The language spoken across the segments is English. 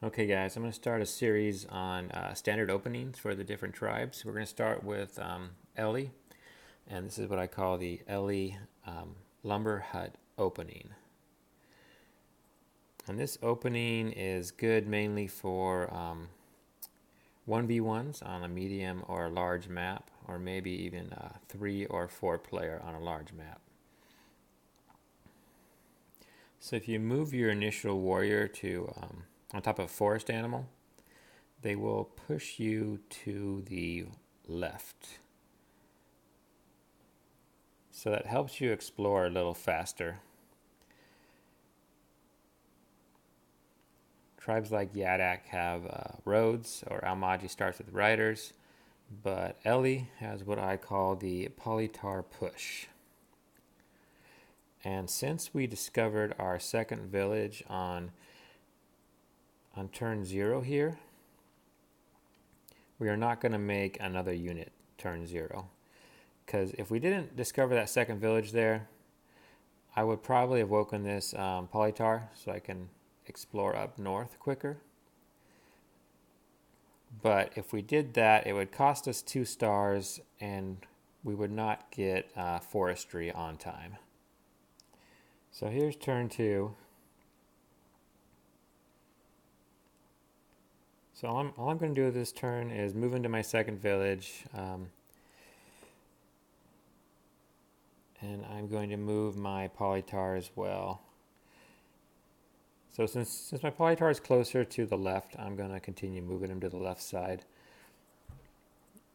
Okay guys, I'm going to start a series on standard openings for the different tribes. We're going to start with Ellie, and this is what I call the Ellie lumber hut opening. And this opening is good mainly for 1v1s on a medium or a large map, or maybe even 3 or 4 player on a large map. So if you move your initial warrior to on top of a forest animal, they will push you to the left. So that helps you explore a little faster. Tribes like Yadak have roads, or Almaji starts with riders, but Ellie has what I call the Polytar push. And since we discovered our second village on turn 0 here, we are not going to make another unit turn 0. Because if we didn't discover that second village there, I would probably have woken this Polytar so I can explore up north quicker. But if we did that, it would cost us 2 stars and we would not get forestry on time. So here's turn 2. So all I'm going to do with this turn is move into my second village. And I'm going to move my Polytar as well. So since my Polytar is closer to the left, I'm going to continue moving him to the left side.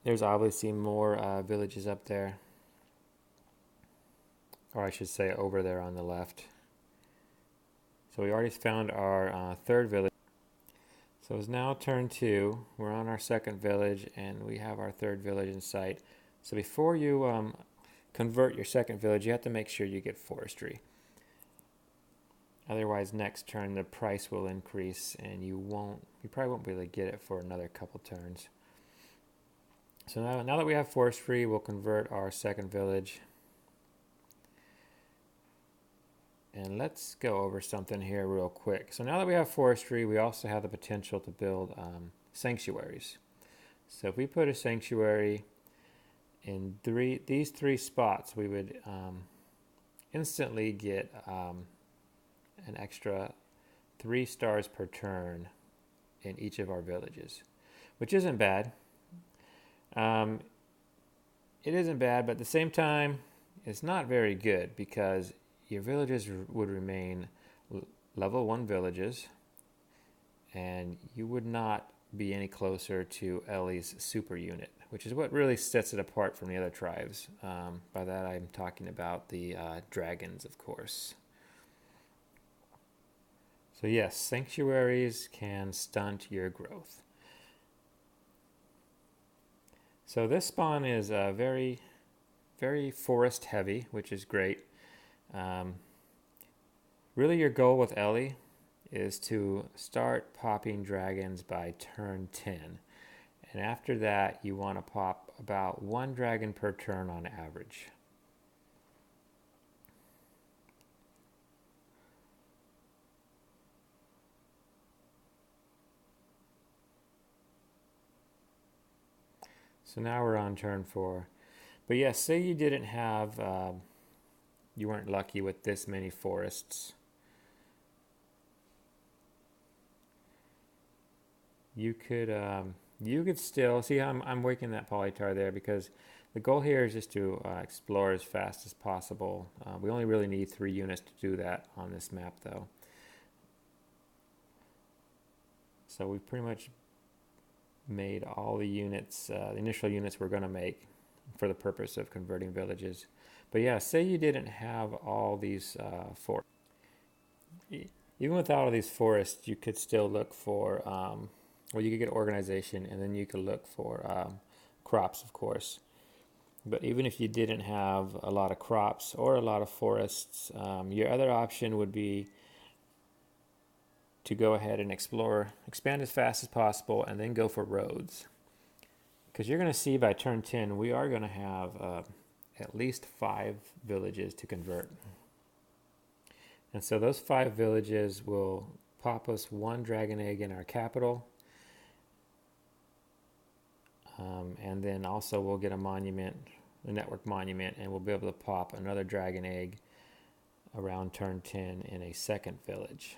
There's obviously more villages up there. Or I should say over there on the left. So we already found our third village. So it's now turn 2. We're on our second village and we have our third village in sight. So before you convert your second village, you have to make sure you get forestry. Otherwise, next turn the price will increase and you probably won't be able to get it for another couple turns. So now that we have forestry, we'll convert our second village. And let's go over something here real quick. So now that we have forestry, we also have the potential to build sanctuaries. So if we put a sanctuary in these 3 spots, we would instantly get an extra 3 stars per turn in each of our villages, which isn't bad. It isn't bad, but at the same time, it's not very good because your villages would remain level 1 villages, and you would not be any closer to Ellie's super unit, which is what really sets it apart from the other tribes. By that I'm talking about the dragons, of course. So yes, sanctuaries can stunt your growth. So this spawn is very, very forest heavy, which is great. Really your goal with Ellie is to start popping dragons by turn 10. And after that, you want to pop about 1 dragon per turn on average. So now we're on turn 4. But yes, say you didn't have, you weren't lucky with this many forests. You could still see how I'm waking that Polytar there because the goal here is just to explore as fast as possible. We only really need 3 units to do that on this map though. So we pretty much made all the units, the initial units we're going to make for the purpose of converting villages. But yeah, say you didn't have all these forests. Even without all these forests, you could still look for, well, you could get organization and then you could look for crops, of course. But even if you didn't have a lot of crops or a lot of forests, your other option would be to go ahead and expand as fast as possible, and then go for roads. Because you're going to see by turn 10, we are going to have at least 5 villages to convert. And so those 5 villages will pop us 1 dragon egg in our capital. And then also we'll get a monument, a network monument, and we'll be able to pop another dragon egg around turn 10 in a second village.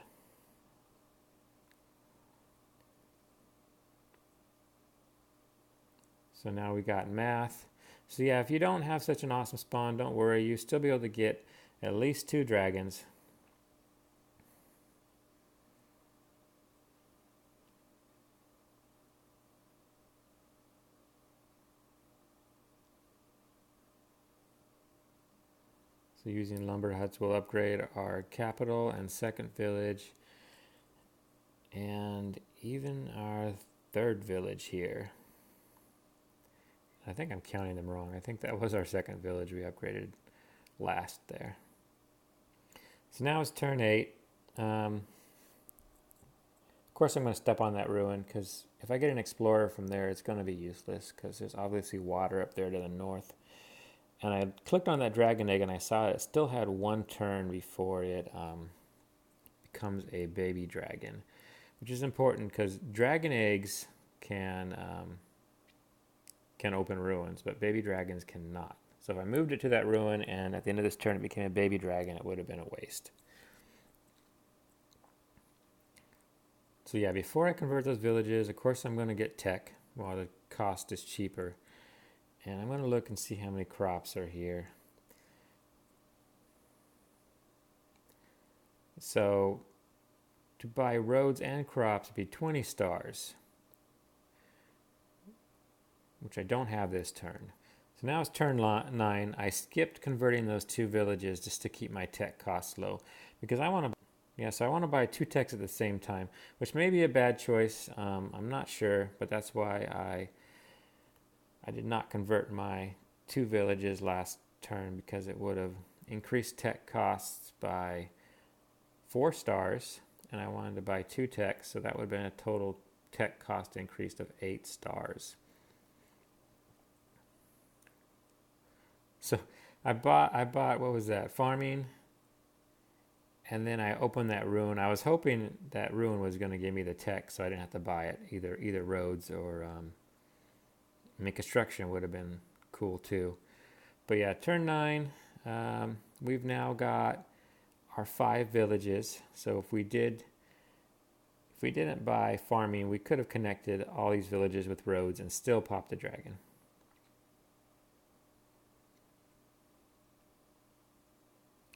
So now we got math. So yeah, if you don't have such an awesome spawn, don't worry, you'll still be able to get at least 2 dragons. So using lumber huts will upgrade our capital and second village, and even our third village here. I think I'm counting them wrong. I think that was our second village we upgraded last there. So now it's turn 8. Of course I'm going to step on that ruin, because if I get an explorer from there, it's going to be useless, because there's obviously water up there to the north. And I clicked on that dragon egg and I saw it still had 1 turn before it becomes a baby dragon, which is important because dragon eggs can open ruins, but baby dragons cannot. So if I moved it to that ruin and at the end of this turn it became a baby dragon, it would have been a waste. So yeah, before I convert those villages, of course I'm going to get tech while the cost is cheaper. And I'm going to look and see how many crops are here. So to buy roads and crops would be 20 stars, which I don't have this turn. So now it's turn 9. I skipped converting those 2 villages just to keep my tech costs low, because I want to, so I want to buy 2 techs at the same time, which may be a bad choice. I'm not sure, but that's why I did not convert my 2 villages last turn, because it would have increased tech costs by 4 stars, and I wanted to buy 2 techs, so that would have been a total tech cost increase of 8 stars. So I bought what was that, farming, and then I opened that ruin. I was hoping that ruin was going to give me the tech so I didn't have to buy it, either roads or construction would have been cool too. But yeah, turn 9, we've now got our 5 villages. So if we didn't buy farming, we could have connected all these villages with roads and still popped the dragon.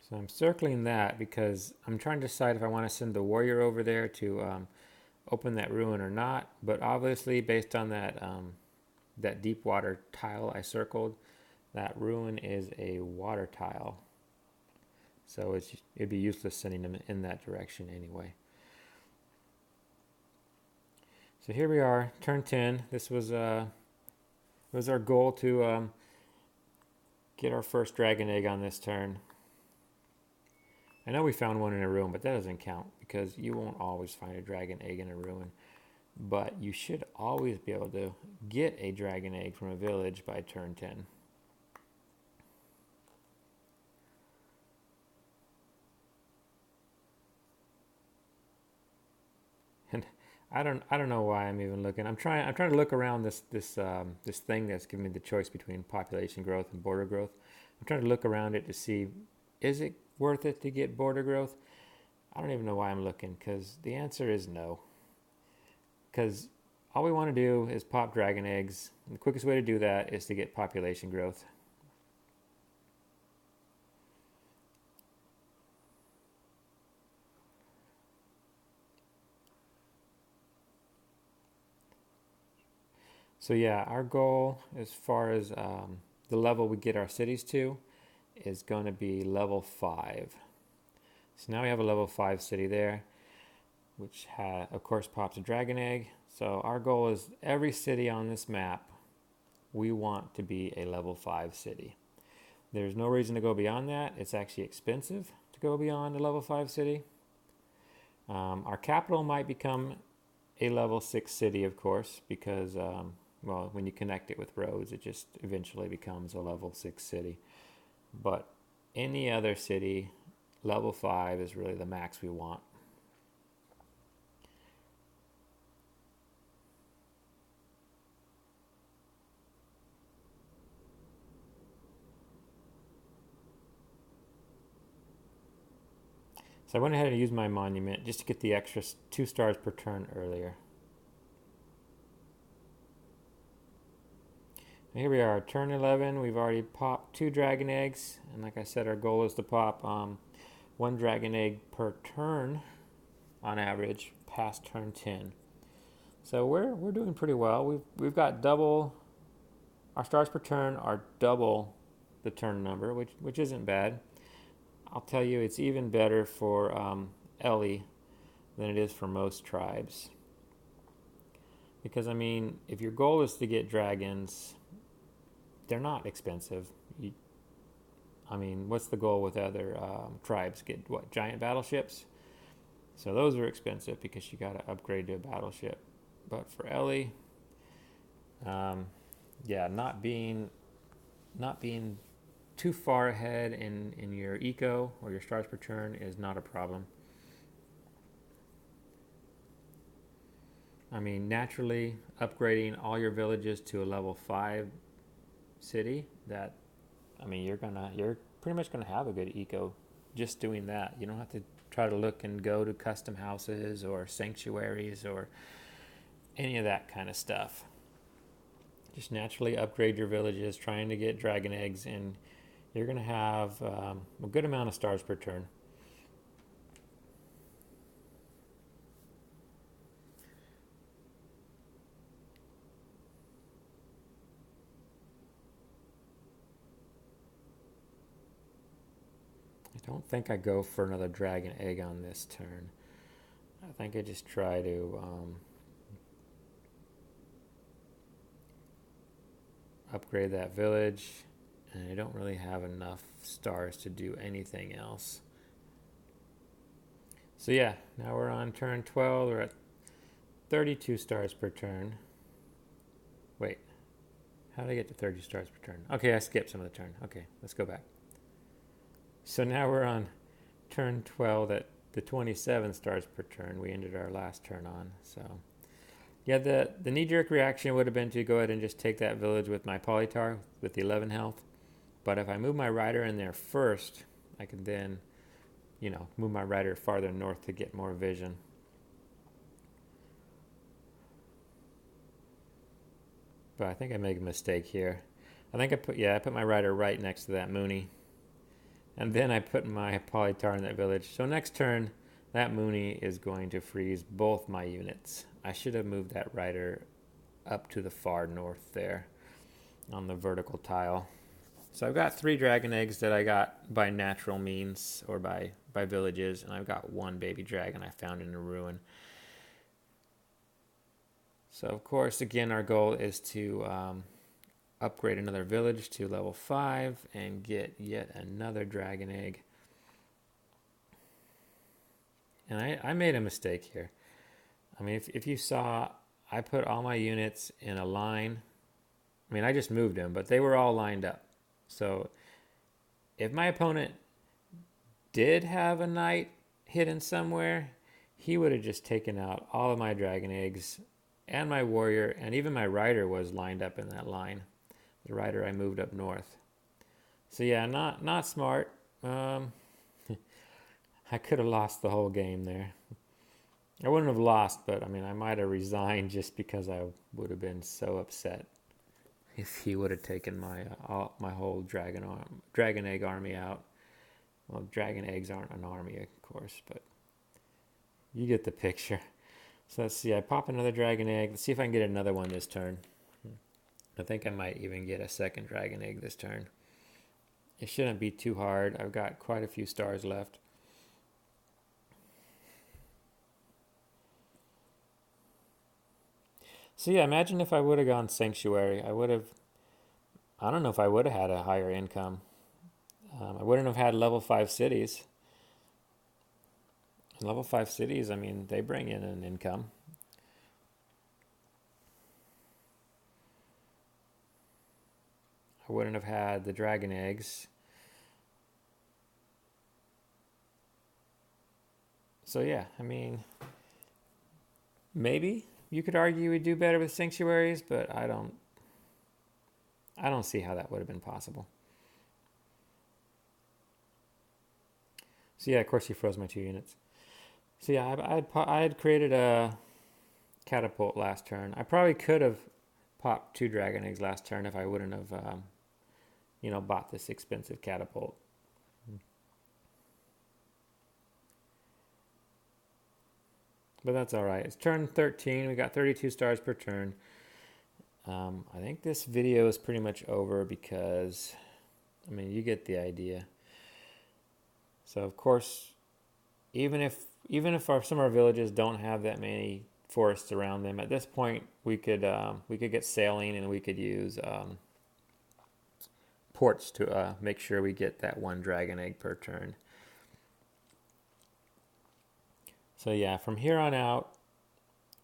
So I'm circling that because I'm trying to decide if I want to send the warrior over there to open that ruin or not. But obviously, based on that deep water tile I circled, that ruin is a water tile. So it'd be useless sending them in that direction anyway. So here we are, turn 10. This was our goal to get our first dragon egg on this turn. I know we found one in a ruin, but that doesn't count because you won't always find a dragon egg in a ruin. But you should always be able to get a dragon egg from a village by turn 10. And I don't know why I'm even looking. I'm trying to look around this thing that's giving me the choice between population growth and border growth. I'm trying to look around it to see, is it worth it to get border growth? I don't even know why I'm looking, because the answer is no. Because all we want to do is pop dragon eggs. And the quickest way to do that is to get population growth. So yeah, our goal as far as the level we get our cities to is going to be level 5. So now we have a level 5 city there, which of course pops a dragon egg. So our goal is every city on this map, we want to be a level 5 city. There's no reason to go beyond that. It's actually expensive to go beyond a level 5 city. Our capital might become a level 6 city, of course, because well, when you connect it with roads, it just eventually becomes a level 6 city. But any other city, level 5 is really the max we want. So I went ahead and used my monument just to get the extra 2 stars per turn earlier. Here we are, turn 11. We've already popped 2 dragon eggs, and like I said, our goal is to pop 1 dragon egg per turn on average past turn 10. So we're doing pretty well. We've got double our stars per turn are double the turn number, which isn't bad. I'll tell you, it's even better for Ellie than it is for most tribes. Because I mean, if your goal is to get dragons, they're not expensive. I mean, what's the goal with other tribes? Get what, giant battleships? So those are expensive because you got to upgrade to a battleship. But for Ellie, yeah, not being too far ahead in your eco or your stars per turn is not a problem. I mean, naturally upgrading all your villages to a level 5 city, that, I mean, you're pretty much gonna have a good eco just doing that. You don't have to try to look and go to custom houses or sanctuaries or any of that kind of stuff. Just naturally upgrade your villages, trying to get dragon eggs, and you're going to have a good amount of stars per turn. I don't think I go for another dragon egg on this turn. I think I just try to upgrade that village, and I don't really have enough stars to do anything else. So yeah, now we're on turn 12. We're at 32 stars per turn. Wait, how did I get to 30 stars per turn? Okay, I skipped some of the turn. Okay, let's go back. So now we're on turn 12 at the 27 stars per turn. We ended our last turn on. So yeah, the knee-jerk reaction would have been to go ahead and just take that village with my Polytar with the 11 health. But if I move my rider in there first, I can then, you know, move my rider farther north to get more vision. But I think I made a mistake here. I think I put my rider right next to that Mooney. And then I put my Polytar in that village. So next turn, that Mooney is going to freeze both my units. I should have moved that rider up to the far north there on the vertical tile. So I've got 3 dragon eggs that I got by natural means or by villages, and I've got 1 baby dragon I found in a ruin. So of course, again, our goal is to upgrade another village to level 5 and get yet another dragon egg. And I made a mistake here. I mean, if you saw, I put all my units in a line. I mean, I just moved them, but they were all lined up. So if my opponent did have a knight hidden somewhere, he would have just taken out all of my dragon eggs, and my warrior, and even my rider was lined up in that line. The rider I moved up north. So yeah, not smart. I could have lost the whole game there. I wouldn't have lost, but I mean, I might have resigned just because I would have been so upset if he would have taken my whole dragon egg army out. Well, dragon eggs aren't an army, of course, but you get the picture. So let's see, I pop another dragon egg. Let's see if I can get another one this turn. I think I might even get a second dragon egg this turn. It shouldn't be too hard. I've got quite a few stars left. So yeah, imagine if I would have gone Sanctuary. I don't know if I would have had a higher income. I wouldn't have had level 5 cities. Level 5 cities, I mean, they bring in an income. I wouldn't have had the dragon eggs. So yeah, I mean, maybe you could argue we'd do better with sanctuaries, but I don't see how that would have been possible. So So yeah, of course he froze my 2 units. So yeah, I had created a catapult last turn. I probably could have popped 2 dragon eggs last turn if I wouldn't have, bought this expensive catapult. But that's all right. It's turn 13. We got 32 stars per turn. I think this video is pretty much over because, I mean, you get the idea. So of course, even if some of our villages don't have that many forests around them, at this point we could get sailing, and we could use ports to make sure we get that 1 dragon egg per turn. So yeah, from here on out,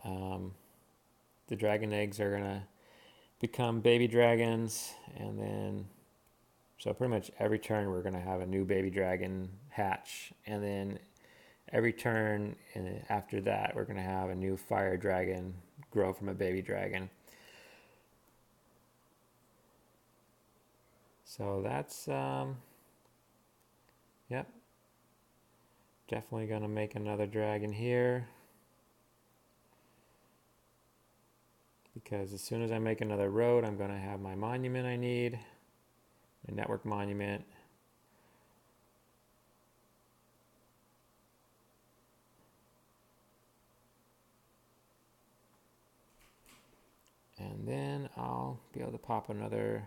the dragon eggs are gonna become baby dragons, and then so pretty much every turn we're gonna have a new baby dragon hatch, and then every turn after that we're gonna have a new fire dragon grow from a baby dragon. So that's yep, definitely gonna make another dragon here, because as soon as I make another road, I'm gonna have my monument I need, my network monument. And then I'll be able to pop another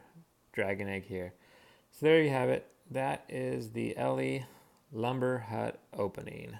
dragon egg here. So there you have it. That is the Ellie lumber hut opening.